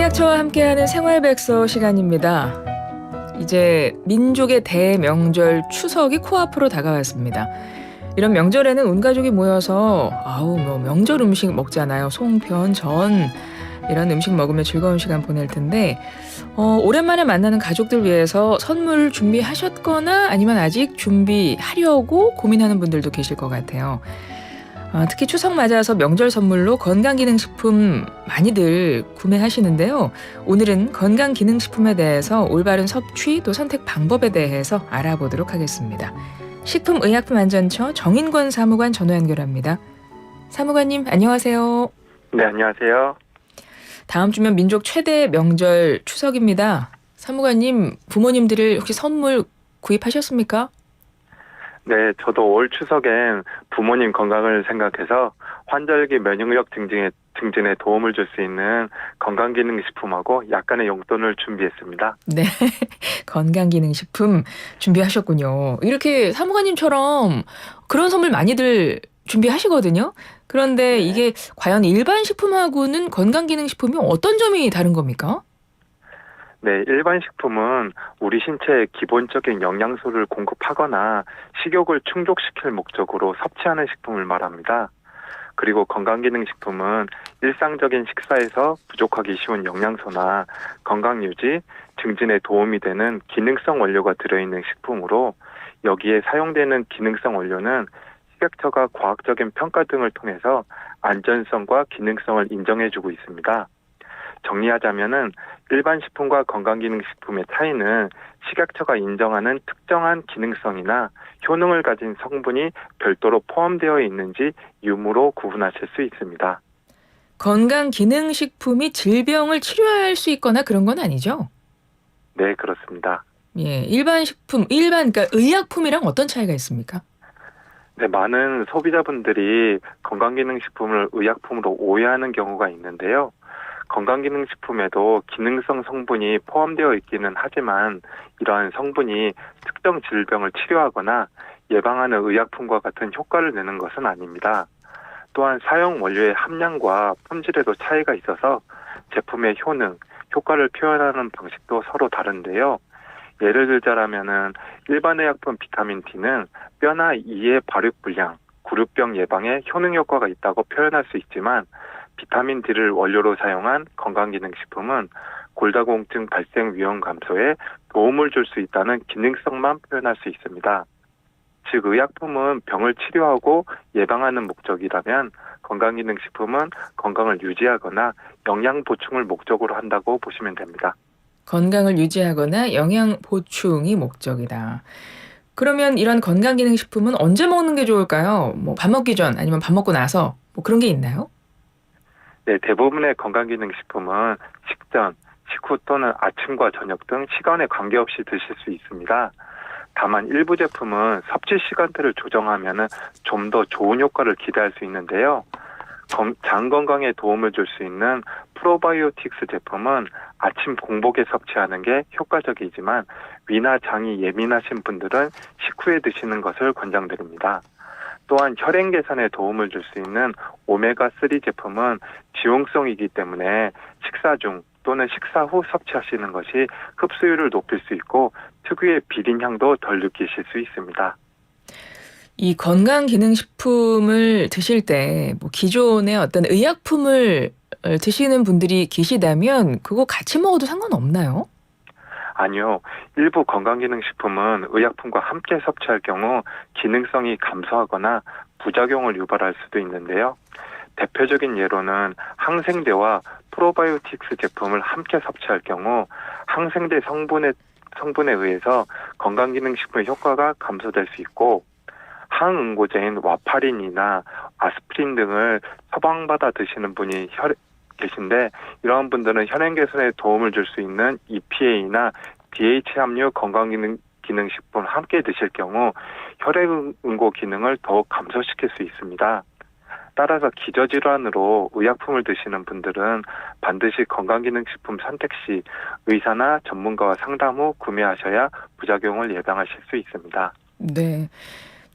식약처와 함께하는 생활백서 시간입니다. 이제 민족의 대명절 추석이 코앞으로 다가왔습니다. 이런 명절에는 온 가족이 모여서 명절 음식 먹잖아요. 송편, 전 이런 음식 먹으며 즐거운 시간 보낼 텐데 오랜만에 만나는 가족들 위해서 선물 준비하셨거나 아니면 아직 준비하려고 고민하는 분들도 계실 것 같아요. 특히 추석 맞아서 명절 선물로 건강기능식품 많이들 구매하시는데요. 오늘은 건강기능식품에 대해서 올바른 섭취 또 선택 방법에 대해서 알아보도록 하겠습니다. 식품의약품안전처 정인권 사무관 전화 연결합니다. 사무관님 안녕하세요. 네, 안녕하세요. 다음 주면 민족 최대 명절 추석입니다. 사무관님 부모님들을 혹시 선물 구입하셨습니까? 네, 저도 올 추석엔 부모님 건강을 생각해서 환절기 면역력 증진에 도움을 줄 수 있는 건강기능식품하고 약간의 용돈을 준비했습니다. 네, 건강기능식품 준비하셨군요. 이렇게 사무관님처럼 그런 선물 많이들 준비하시거든요. 그런데 네. 이게 과연 일반 식품하고는 건강기능식품이 어떤 점이 다른 겁니까? 네, 일반 식품은 우리 신체에 기본적인 영양소를 공급하거나 식욕을 충족시킬 목적으로 섭취하는 식품을 말합니다. 그리고 건강기능식품은 일상적인 식사에서 부족하기 쉬운 영양소나 건강유지, 증진에 도움이 되는 기능성 원료가 들어있는 식품으로 여기에 사용되는 기능성 원료는 식약처가 과학적인 평가 등을 통해서 안전성과 기능성을 인정해주고 있습니다. 정리하자면은 일반 식품과 건강기능식품의 차이는 식약처가 인정하는 특정한 기능성이나 효능을 가진 성분이 별도로 포함되어 있는지 유무로 구분하실 수 있습니다. 건강기능식품이 질병을 치료할 수 있거나 그런 건 아니죠? 네, 그렇습니다. 예, 그러니까 의약품이랑 어떤 차이가 있습니까? 네, 많은 소비자분들이 건강기능식품을 의약품으로 오해하는 경우가 있는데요. 건강기능식품에도 기능성 성분이 포함되어 있기는 하지만 이러한 성분이 특정 질병을 치료하거나 예방하는 의약품과 같은 효과를 내는 것은 아닙니다. 또한 사용 원료의 함량과 품질에도 차이가 있어서 제품의 효능, 효과를 표현하는 방식도 서로 다른데요. 예를 들자라면은 일반 의약품 비타민 D는 뼈나 이의 발육 불량, 구루병 예방에 효능 효과가 있다고 표현할 수 있지만 비타민 D를 원료로 사용한 건강기능식품은 골다공증 발생 위험 감소에 도움을 줄 수 있다는 기능성만 표현할 수 있습니다. 즉 의약품은 병을 치료하고 예방하는 목적이라면 건강기능식품은 건강을 유지하거나 영양 보충을 목적으로 한다고 보시면 됩니다. 건강을 유지하거나 영양 보충이 목적이다. 그러면 이런 건강기능식품은 언제 먹는 게 좋을까요? 밥 먹기 전 아니면 밥 먹고 나서 그런 게 있나요? 네, 대부분의 건강기능식품은 식전, 식후 또는 아침과 저녁 등 시간에 관계없이 드실 수 있습니다. 다만 일부 제품은 섭취 시간대를 조정하면 좀 더 좋은 효과를 기대할 수 있는데요. 장 건강에 도움을 줄 수 있는 프로바이오틱스 제품은 아침 공복에 섭취하는 게 효과적이지만 위나 장이 예민하신 분들은 식후에 드시는 것을 권장드립니다. 또한 혈행 개선에 도움을 줄 수 있는 오메가3 제품은 지용성이기 때문에 식사 중 또는 식사 후 섭취하시는 것이 흡수율을 높일 수 있고 특유의 비린 향도 덜 느끼실 수 있습니다. 이 건강기능식품을 드실 때 기존의 어떤 의약품을 드시는 분들이 계시다면 그거 같이 먹어도 상관없나요? 아니요. 일부 건강기능식품은 의약품과 함께 섭취할 경우 기능성이 감소하거나 부작용을 유발할 수도 있는데요. 대표적인 예로는 항생제와 프로바이오틱스 제품을 함께 섭취할 경우 항생제 성분에 의해서 건강기능식품의 효과가 감소될 수 있고 항응고제인 와파린이나 아스피린 등을 처방받아 드시는 분이 계신데 이러한 분들은 혈행 개선에 도움을 줄 수 있는 EPA나 DH 함유 건강기능식품을 함께 드실 경우 혈액응고 기능을 더욱 감소시킬 수 있습니다. 따라서 기저질환으로 의약품을 드시는 분들은 반드시 건강기능식품 선택 시 의사나 전문가와 상담 후 구매하셔야 부작용을 예방하실 수 있습니다. 네.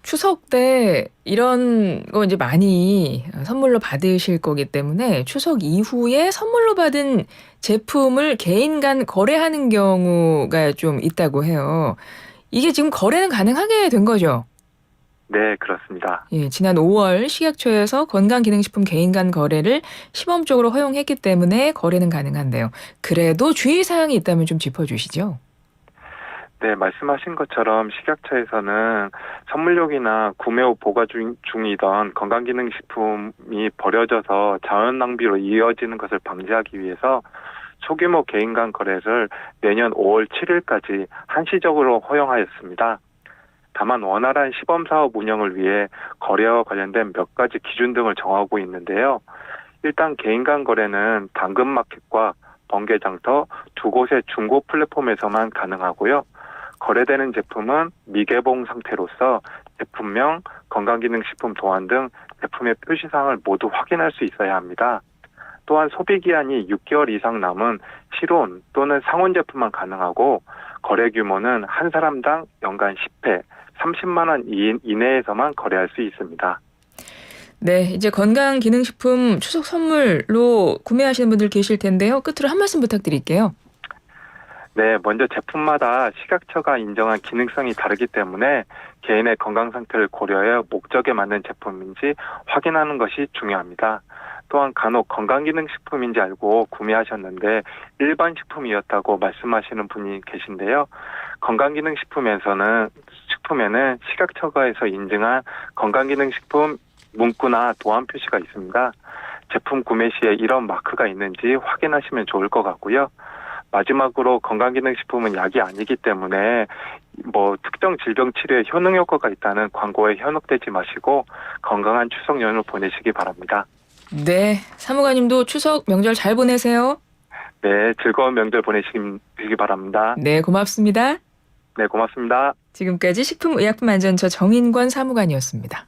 추석 때 이런 거 이제 많이 선물로 받으실 거기 때문에 추석 이후에 선물로 받은 제품을 개인 간 거래하는 경우가 좀 있다고 해요. 이게 지금 거래는 가능하게 된 거죠? 네, 그렇습니다. 예, 지난 5월 식약처에서 건강기능식품 개인 간 거래를 시범적으로 허용했기 때문에 거래는 가능한데요. 그래도 주의사항이 있다면 좀 짚어주시죠. 네, 말씀하신 것처럼 식약처에서는 선물용이나 구매 후 보관 중이던 건강기능식품이 버려져서 자원 낭비로 이어지는 것을 방지하기 위해서 소규모 개인 간 거래를 내년 5월 7일까지 한시적으로 허용하였습니다. 다만 원활한 시범사업 운영을 위해 거래와 관련된 몇 가지 기준 등을 정하고 있는데요. 일단 개인 간 거래는 당근마켓과 번개장터 두 곳의 중고 플랫폼에서만 가능하고요. 거래되는 제품은 미개봉 상태로서 제품명, 건강기능식품 도안 등 제품의 표시사항을 모두 확인할 수 있어야 합니다. 또한 소비기한이 6개월 이상 남은 실온 또는 상온 제품만 가능하고 거래 규모는 한 사람당 연간 10회, 30만 원 이내에서만 거래할 수 있습니다. 네, 이제 건강기능식품 추석 선물로 구매하시는 분들 계실 텐데요. 끝으로 한 말씀 부탁드릴게요. 네, 먼저 제품마다 식약처가 인정한 기능성이 다르기 때문에 개인의 건강 상태를 고려해 목적에 맞는 제품인지 확인하는 것이 중요합니다. 또한 간혹 건강기능식품인지 알고 구매하셨는데 일반 식품이었다고 말씀하시는 분이 계신데요. 건강기능식품에는 식약처가에서 인증한 건강기능식품 문구나 도안 표시가 있습니다. 제품 구매 시에 이런 마크가 있는지 확인하시면 좋을 것 같고요. 마지막으로 건강기능식품은 약이 아니기 때문에 특정 질병 치료에 효능 효과가 있다는 광고에 현혹되지 마시고 건강한 추석 연휴 보내시기 바랍니다. 네, 사무관님도 추석 명절 잘 보내세요. 네, 즐거운 명절 보내시기 바랍니다. 네, 고맙습니다. 네, 고맙습니다. 지금까지 식품의약품안전처 정인권 사무관이었습니다.